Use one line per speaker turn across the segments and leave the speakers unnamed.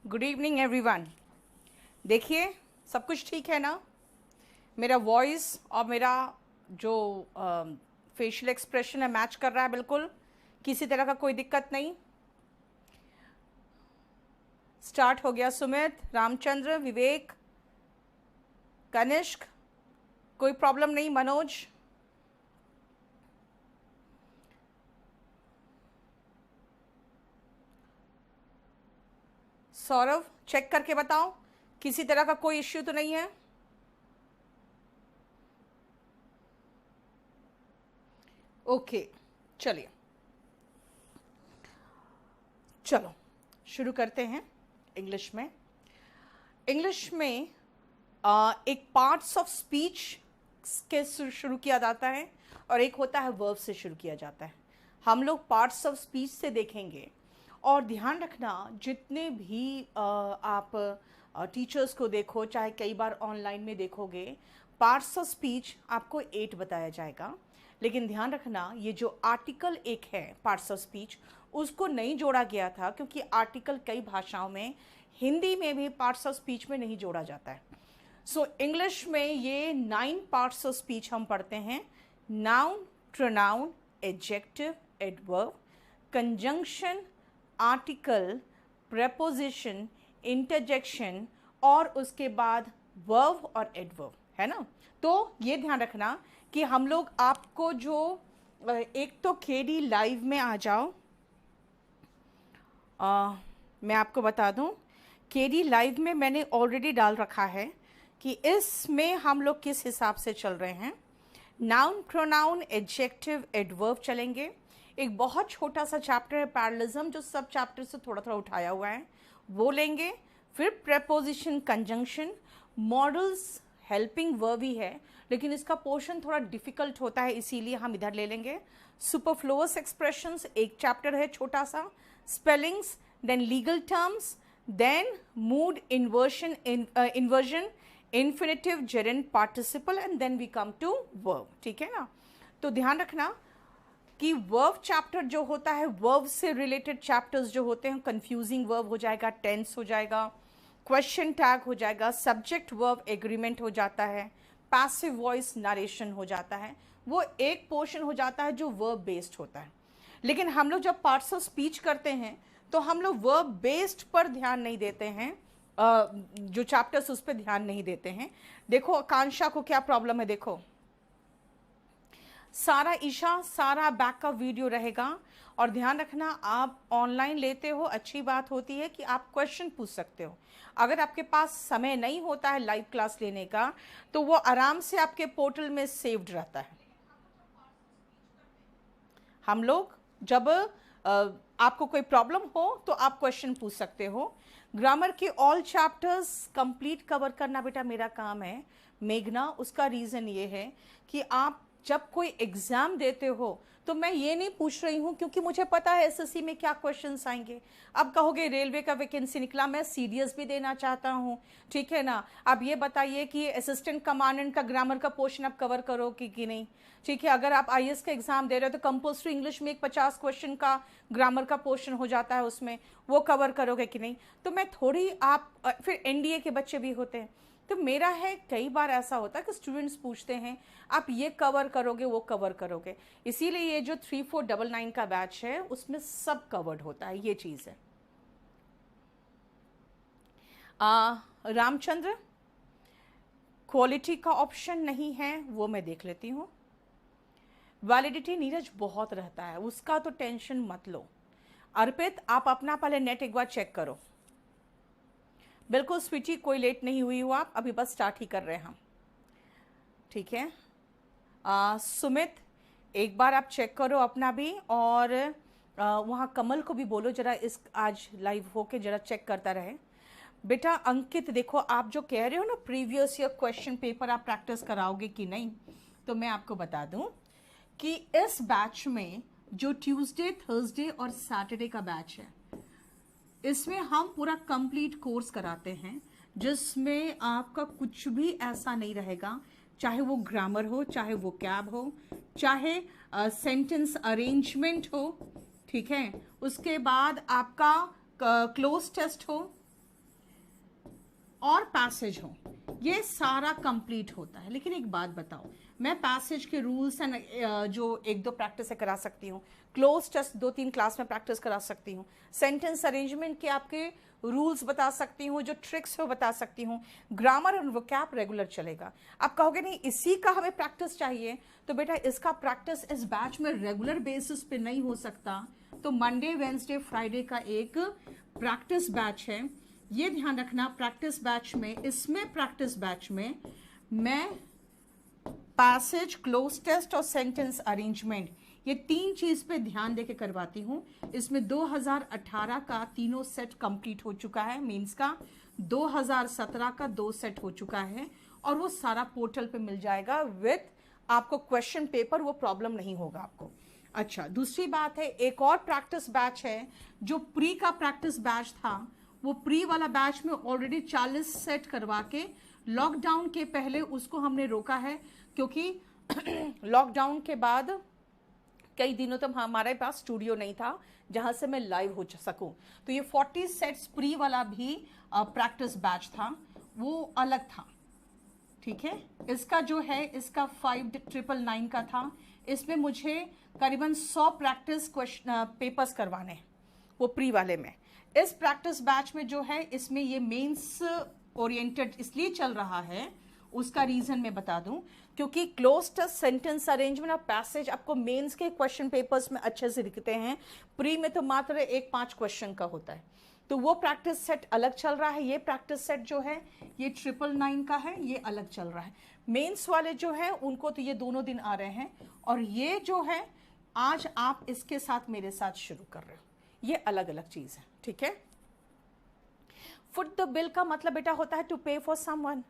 Good evening everyone. देखिए सब कुछ ठीक है ना? मेरा वॉइस और मेरा जो फेशियल एक्सप्रेशन है मैच कर रहा है बिल्कुल, किसी तरह का कोई दिक्कत नहीं। स्टार्ट हो गया। सुमित, रामचंद्र, विवेक, कनिष्क, कोई प्रॉब्लम नहीं। मनोज, सौरभ, चेक करके बताओ किसी तरह का कोई इश्यू तो नहीं है। ओके, चलिए चलो शुरू करते हैं। इंग्लिश में एक पार्ट्स ऑफ स्पीच के शुरू किया जाता है और एक होता है वर्ब से शुरू किया जाता है। हम लोग पार्ट्स ऑफ स्पीच से देखेंगे और ध्यान रखना जितने भी आप टीचर्स को देखो, चाहे कई बार ऑनलाइन में देखोगे, पार्ट्स ऑफ स्पीच आपको 8 बताया जाएगा। लेकिन ध्यान रखना ये जो आर्टिकल एक है पार्ट्स ऑफ स्पीच, उसको नहीं जोड़ा गया था क्योंकि आर्टिकल कई भाषाओं में, हिंदी में भी पार्ट्स ऑफ स्पीच में नहीं जोड़ा जाता है। सो इंग्लिश में ये 9 पार्ट्स ऑफ स्पीच हम पढ़ते हैं। Noun, pronoun, adjective, adverb, conjunction, article, preposition, interjection और उसके बाद वर्ब और एडवर्ब, है ना? तो ये ध्यान रखना कि हम लोग आपको जो एक तो केडी लाइव में आ जाओ। मैं आपको बता दूं, केडी लाइव में मैंने ऑलरेडी डाल रखा है कि इसमें हम लोग किस हिसाब से चल रहे हैं। नाउन, प्रोनाउन, एडजेक्टिव, एडवर्ब चलेंगे। एक बहुत छोटा सा चैप्टर है पैरेललिज्म, जो सब चैप्टर से थोड़ा थोड़ा उठाया हुआ है, वो लेंगे। फिर preposition, conjunction, modals, helping verb ही है लेकिन इसका पोर्शन थोड़ा डिफिकल्ट होता है, इसीलिए हम इधर ले लेंगे। सुपरफ्लुअस एक्सप्रेशंस एक चैप्टर है छोटा सा, spellings, then legal terms, then mood inversion, infinitive, gerund, participle and then we come to verb. ठीक है ना? तो ध्यान रखना कि वर्ब चैप्टर जो होता है, वर्ब से रिलेटेड चैप्टर्स जो होते हैं, कंफ्यूजिंग वर्ब हो जाएगा, टेंस हो जाएगा, क्वेश्चन टैग हो जाएगा, सब्जेक्ट वर्ब एग्रीमेंट हो जाता है, पैसिव वॉइस नरेशन हो जाता है। वो एक पोर्शन हो जाता है जो वर्ब बेस्ड होता है। लेकिन हम लोग जब पार्ट्स ऑफ स्पीच करते हैं तो हम लोग वर्ब बेस्ड पर ध्यान नहीं देते हैं, जो चैप्टर्स उस पर ध्यान नहीं देते हैं। देखो आकांक्षा को क्या प्रॉब्लम है, देखो सारा ईशा, सारा बैकअप वीडियो रहेगा। और ध्यान रखना आप ऑनलाइन लेते हो, अच्छी बात होती है कि आप क्वेश्चन पूछ सकते हो। अगर आपके पास समय नहीं होता है लाइव क्लास लेने का तो वो आराम से आपके पोर्टल में सेव्ड रहता है। हम लोग जब आपको कोई प्रॉब्लम हो तो आप क्वेश्चन पूछ सकते हो। ग्रामर के ऑल चैप्टर्स कंप्लीट कवर करना बेटा मेरा काम है मेघना। उसका रीज़न ये है कि आप जब कोई एग्ज़ाम देते हो तो मैं ये नहीं पूछ रही हूँ क्योंकि मुझे पता है एसएससी में क्या क्वेश्चंस आएंगे। अब कहोगे रेलवे का वैकेंसी निकला, मैं सीडीएस भी देना चाहता हूँ, ठीक है ना? अब ये बताइए कि असिस्टेंट कमांडेंट का ग्रामर का पोर्शन आप कवर करो कि नहीं, ठीक है? अगर आप आईएएस का एग्जाम दे रहे हो तो कंपल्सरी इंग्लिश में एक 50 क्वेश्चन का ग्रामर का पोर्शन हो जाता है, उसमें वो कवर करोगे कि नहीं? तो मैं थोड़ी आप फिर एनडीए के बच्चे भी होते हैं, तो मेरा है कई बार ऐसा होता है कि स्टूडेंट्स पूछते हैं आप ये कवर करोगे, वो कवर करोगे, इसीलिए ये जो 3499 का बैच है उसमें सब कवर्ड होता है, ये चीज़ है। रामचंद्र, क्वालिटी का ऑप्शन नहीं है, वो मैं देख लेती हूँ। वैलिडिटी नीरज बहुत रहता है, उसका तो टेंशन मत लो। अर्पित, आप अपना पहले नेट एक बार चेक करो। बिल्कुल स्वीटी, कोई लेट नहीं हुई हो आप, अभी बस स्टार्ट ही कर रहे हैं हम, ठीक है? सुमित, एक बार आप चेक करो अपना भी, और वहाँ कमल को भी बोलो जरा इस आज लाइव होके जरा चेक करता रहे। बेटा अंकित, देखो आप जो कह रहे हो ना प्रीवियस ईयर क्वेश्चन पेपर आप प्रैक्टिस कराओगे कि नहीं, तो मैं आपको बता दूं कि इस बैच में जो ट्यूसडे, थर्सडे और सैटरडे का बैच है, इसमें हम पूरा कंप्लीट कोर्स कराते हैं जिसमें आपका कुछ भी ऐसा नहीं रहेगा, चाहे वो ग्रामर हो, चाहे वो कैब हो, चाहे सेंटेंस अरेंजमेंट हो, ठीक है? उसके बाद आपका क्लोज टेस्ट हो, और पैसेज हो, ये सारा कंप्लीट होता है। लेकिन एक बात बताओ, मैं पैसेज के रूल्स एंड जो एक दो प्रैक्टिस करा सकती हूँ, क्लोज टेस्ट 2-3 क्लास में प्रैक्टिस करा सकती हूँ, सेंटेंस अरेंजमेंट के आपके रूल्स बता सकती हूँ, जो ट्रिक्स है वो बता सकती हूँ, ग्रामर और वोकैब रेगुलर चलेगा। आप कहोगे नहीं इसी का हमें प्रैक्टिस चाहिए, तो बेटा इसका प्रैक्टिस इस बैच में रेगुलर बेसिस पे नहीं हो सकता, तो मंडे वेंसडे फ्राइडे का एक प्रैक्टिस बैच है, ये ध्यान रखना। प्रैक्टिस बैच में, इसमें प्रैक्टिस बैच में मैं पैसेज, क्लोज टेस्ट और सेंटेंस अरेंजमेंट, ये 3 चीज पे ध्यान देके करवाती हूँ। इसमें 2018 का तीनों सेट कंप्लीट हो चुका है मेंस का, 2017 का 2 सेट हो चुका है, और वो सारा पोर्टल पे मिल जाएगा विथ आपको क्वेश्चन पेपर, वो प्रॉब्लम नहीं होगा आपको। अच्छा, दूसरी बात है, एक और प्रैक्टिस बैच है जो प्री का प्रैक्टिस बैच था, वो प्री वाला बैच में ऑलरेडी 40 सेट करवा के लॉकडाउन के पहले उसको हमने रोका है, क्योंकि लॉकडाउन के बाद कई दिनों तक हमारे पास स्टूडियो नहीं था जहां से मैं लाइव हो सकूं, तो ये 40 सेट्स प्री वाला भी प्रैक्टिस बैच था, वो अलग था। ठीक है, इसका जो है, इसका 5999 का था, इसमें मुझे करीबन 100 प्रैक्टिस क्वेश्चन पेपर्स करवाने हैं, वो प्री वाले में। इस प्रैक्टिस बैच में जो है, इसमें ये मेंस ओरिएंटेड इसलिए चल रहा है, उसका रीजन मैं बता दूं, क्योंकि क्लोज टेस्ट, सेंटेंस अरेंजमेंट और पैसेज आपको मेंस के क्वेश्चन पेपर्स में अच्छे से दिखते हैं, प्री में तो मात्र 1-5 क्वेश्चन का होता है, तो वो प्रैक्टिस सेट अलग चल रहा है। ये प्रैक्टिस सेट जो है ये 999 का है, ये अलग चल रहा है। मेंस वाले जो है उनको तो ये दोनों दिन आ रहे हैं, और ये जो है आज आप इसके साथ मेरे साथ शुरू कर रहे हो, ये अलग अलग चीज है। ठीक है, फुट द बिल का मतलब बेटा होता है टू पे फॉर समवन।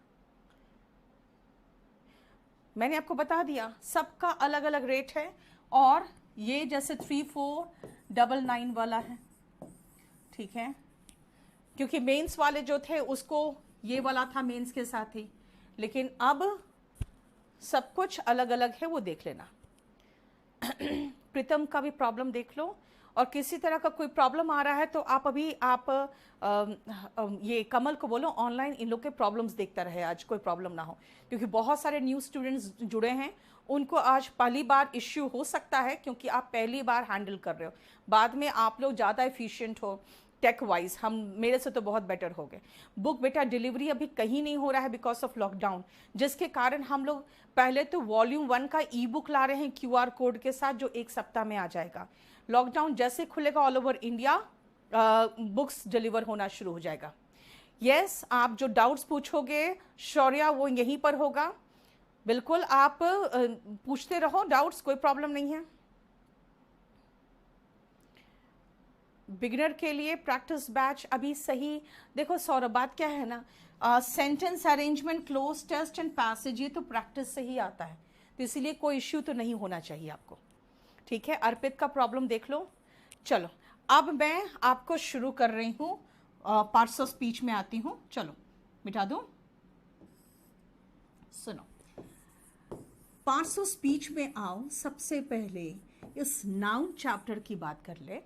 मैंने आपको बता दिया सबका अलग अलग रेट है, और ये जैसे 3499 वाला है। ठीक है, क्योंकि मेंस वाले जो थे उसको ये वाला था मेंस के साथ ही, लेकिन अब सब कुछ अलग अलग है, वो देख लेना। प्रीतम का भी प्रॉब्लम देख लो, और किसी तरह का कोई प्रॉब्लम आ रहा है तो आप अभी ये कमल को बोलो ऑनलाइन इन लोग के प्रॉब्लम्स देखता रहे, आज कोई प्रॉब्लम ना हो, क्योंकि बहुत सारे न्यू स्टूडेंट्स जुड़े हैं, उनको आज पहली बार इश्यू हो सकता है, क्योंकि आप पहली बार हैंडल कर रहे हो, बाद में आप लोग ज़्यादा एफिशिएंट हो टेक वाइज, हम मेरे से तो बहुत बेटर हो गए। बुक बेटा डिलीवरी अभी कहीं नहीं हो रहा है बिकॉज ऑफ लॉकडाउन, जिसके कारण हम लोग पहले तो वॉल्यूम 1 का ई बुक ला रहे हैं QR कोड के साथ, जो 1 सप्ताह में आ जाएगा। लॉकडाउन जैसे खुलेगा all over India books deliver होना शुरू हो जाएगा। यस, आप जो डाउट्स पूछोगे शौर्या वो यहीं पर होगा, बिल्कुल आप पूछते रहो डाउट्स, कोई प्रॉब्लम नहीं है। बिगिनर के लिए प्रैक्टिस बैच अभी सही, देखो सौरभ बात क्या है ना, sentence arrangement, cloze test and passage, ये तो प्रैक्टिस से ही आता है, तो इसीलिए कोई इश्यू तो नहीं होना चाहिए आपको। ठीक है, अर्पित का प्रॉब्लम देख लो। चलो अब मैं आपको शुरू कर रही हूँ, पार्ट्स ऑफ स्पीच में आती हूँ। चलो मिटा दूँ, सुनो, पार्ट्स ऑफ स्पीच में आओ। सबसे पहले इस नाउन चैप्टर की बात कर ले।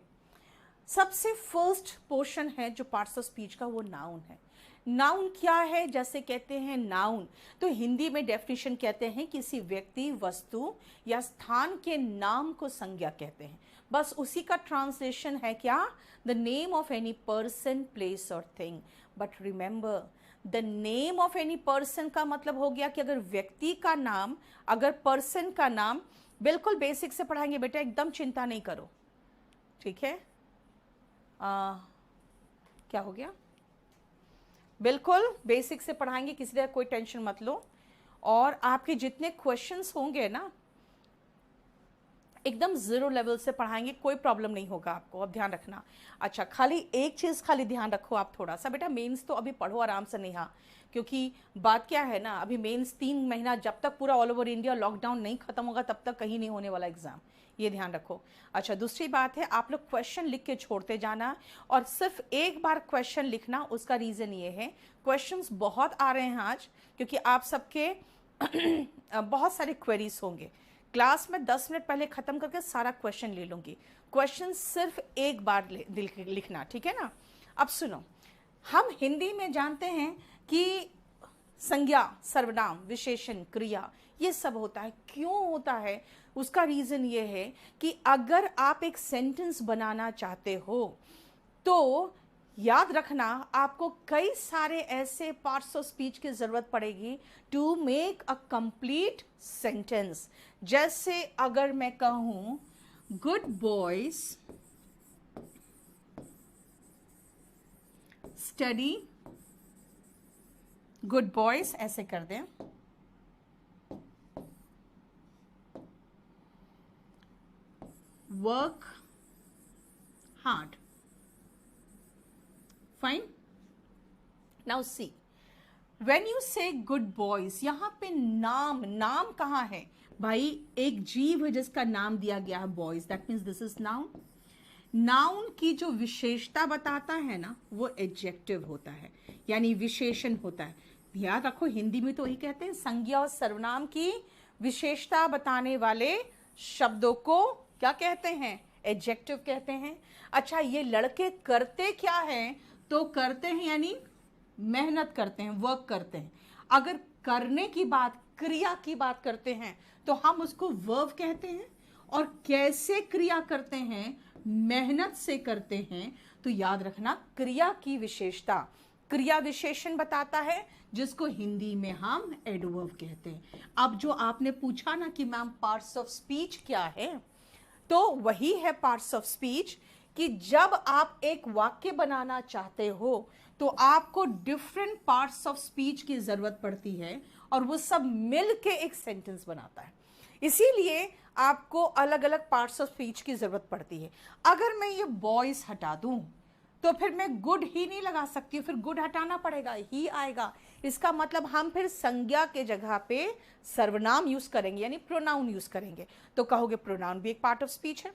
सबसे फर्स्ट पोर्शन है जो पार्ट्स ऑफ स्पीच का, वो नाउन है। नाउन क्या है? जैसे कहते हैं नाउन, तो हिंदी में डेफिनेशन कहते हैं किसी व्यक्ति, वस्तु या स्थान के नाम को संज्ञा कहते हैं, बस उसी का ट्रांसलेशन है क्या? The name of any person, place और thing. But remember, the name of any person का मतलब हो गया कि अगर व्यक्ति का नाम, अगर पर्सन का नाम, बिल्कुल बेसिक से पढ़ाएंगे बेटा, एकदम चिंता नहीं करो। ठीक है, क्या हो गया? बिल्कुल बेसिक से पढ़ाएंगे, किसी तरह कोई टेंशन मत लो। और आपके जितने क्वेश्चंस होंगे ना, एकदम जीरो लेवल से पढ़ाएंगे, कोई प्रॉब्लम नहीं होगा आपको, अब ध्यान रखना। अच्छा, खाली एक चीज़ खाली ध्यान रखो आप थोड़ा सा, बेटा मेंस तो अभी पढ़ो आराम से नेहा, क्योंकि बात क्या है ना, अभी मेंस 3 महीना, जब तक पूरा ऑल ओवर इंडिया लॉकडाउन नहीं खत्म होगा तब तक कहीं नहीं होने वाला एग्जाम, ये ध्यान रखो। अच्छा, दूसरी बात है, आप लोग क्वेश्चन लिख के छोड़ते जाना, और सिर्फ एक बार क्वेश्चन लिखना। उसका रीज़न ये है, क्वेश्चंस बहुत आ रहे हैं आज, क्योंकि आप सबके बहुत सारे क्वेरीज होंगे। क्लास में 10 मिनट पहले ख़त्म करके सारा क्वेश्चन ले लूँगी, क्वेश्चन सिर्फ एक बार लिखना, ठीक है ना। अब सुनो, हम हिंदी में जानते हैं कि संज्ञा, सर्वनाम, विशेषण, क्रिया, ये सब होता है। क्यों होता है? उसका रीजन ये है कि अगर आप एक सेंटेंस बनाना चाहते हो तो याद रखना आपको कई सारे ऐसे पार्ट्स ऑफ स्पीच की जरूरत पड़ेगी to make a complete sentence. जैसे अगर मैं कहूं good boys study, good boys ऐसे कर दें, work hard, fine. Now see, when you say good boys, यहां पे नाम, नाम कहां है भाई? एक जीव है जिसका नाम दिया गया है boys, that means this is noun. Noun की जो विशेषता बताता है ना, वो एडजेक्टिव होता है, यानी विशेषण होता है। याद रखो, हिंदी में तो वही कहते हैं, संज्ञा और सर्वनाम की विशेषता बताने वाले शब्दों को क्या कहते हैं? एडजेक्टिव कहते हैं। अच्छा, ये लड़के करते क्या हैं? तो करते हैं यानी मेहनत करते हैं, वर्क करते हैं। अगर करने की बात, क्रिया की बात करते हैं तो हम उसको वर्ब कहते हैं। और कैसे क्रिया करते हैं? मेहनत से करते हैं। तो याद रखना, क्रिया की विशेषता क्रिया विशेषण बताता है, जिसको हिंदी में हम एडवर्ब कहते हैं। अब जो आपने पूछा ना कि मैम पार्ट्स ऑफ स्पीच क्या है, तो वही है पार्ट्स ऑफ स्पीच कि जब आप एक वाक्य बनाना चाहते हो तो आपको डिफरेंट पार्ट्स ऑफ स्पीच की जरूरत पड़ती है और वो सब मिल के एक सेंटेंस बनाता है। इसीलिए आपको अलग अलग पार्ट्स ऑफ स्पीच की जरूरत पड़ती है। अगर मैं ये बॉयज हटा दूं तो फिर मैं गुड ही नहीं लगा सकती, फिर गुड हटाना पड़ेगा, ही आएगा। इसका मतलब हम फिर संज्ञा के जगह पे सर्वनाम यूज करेंगे, यानी प्रोनाउन यूज करेंगे। तो कहोगे प्रोनाउन भी एक पार्ट ऑफ स्पीच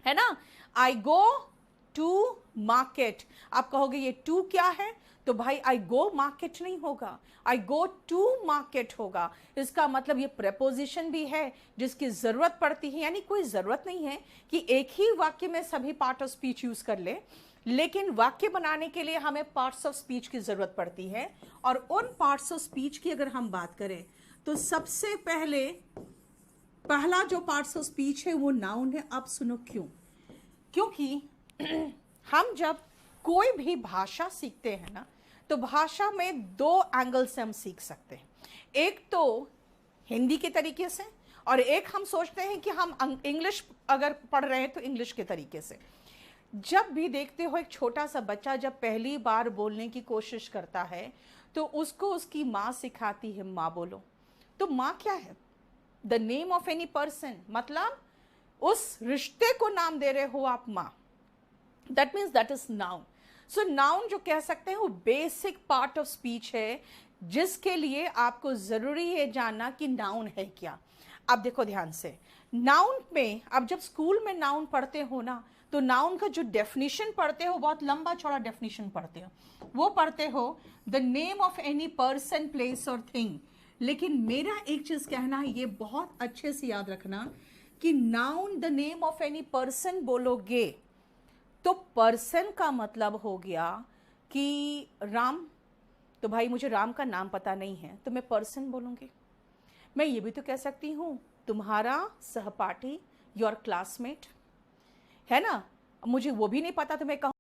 है ना? आई गो टू मार्केट, आप कहोगे ये टू क्या है? तो भाई आई गो मार्केट नहीं होगा, आई गो टू मार्केट होगा। इसका मतलब ये प्रेपोजिशन भी है जिसकी जरूरत पड़ती है, यानी कोई जरूरत नहीं है कि एक ही वाक्य में सभी पार्ट ऑफ स्पीच यूज कर ले, लेकिन वाक्य बनाने के लिए हमें पार्ट्स ऑफ स्पीच की जरूरत पड़ती है। और उन पार्ट्स ऑफ स्पीच की अगर हम बात करें तो सबसे पहला जो पार्ट्स ऑफ स्पीच है वो नाउन है। अब सुनो क्यों? क्योंकि हम जब कोई भी भाषा सीखते हैं ना, तो भाषा में दो एंगल से हम सीख सकते हैं। एक तो हिंदी के तरीके से, और एक हम सोचते हैं कि हम इंग्लिश अगर पढ़ रहे हैं तो इंग्लिश के तरीके से। जब भी देखते हो एक छोटा सा बच्चा जब पहली बार बोलने की कोशिश करता है तो उसको उसकी माँ सिखाती है माँ बोलो। तो माँ क्या है? The name of any person, मतलब उस रिश्ते को नाम दे रहे हो आप माँ। That means that is noun. So noun जो कह सकते हैं वो बेसिक पार्ट ऑफ स्पीच है, जिसके लिए आपको जरूरी है जानना कि नाउन है क्या। अब देखो ध्यान से, नाउन में अब जब स्कूल में नाउन पढ़ते हो ना, तो नाउन का जो डेफिनेशन पढ़ते हो, बहुत लंबा चौड़ा डेफिनेशन पढ़ते हो, वो पढ़ते हो the name of any person, place और थिंग। लेकिन मेरा एक चीज कहना है, ये बहुत अच्छे से याद रखना कि noun the name of any person बोलोगे तो पर्सन का मतलब हो गया कि राम। तो भाई मुझे राम का नाम पता नहीं है तो मैं पर्सन बोलूंगी। मैं ये भी तो कह सकती हूँ तुम्हारा सहपाठी, योर क्लासमेट, है ना? मुझे वो भी नहीं पता तो मैं कहूँ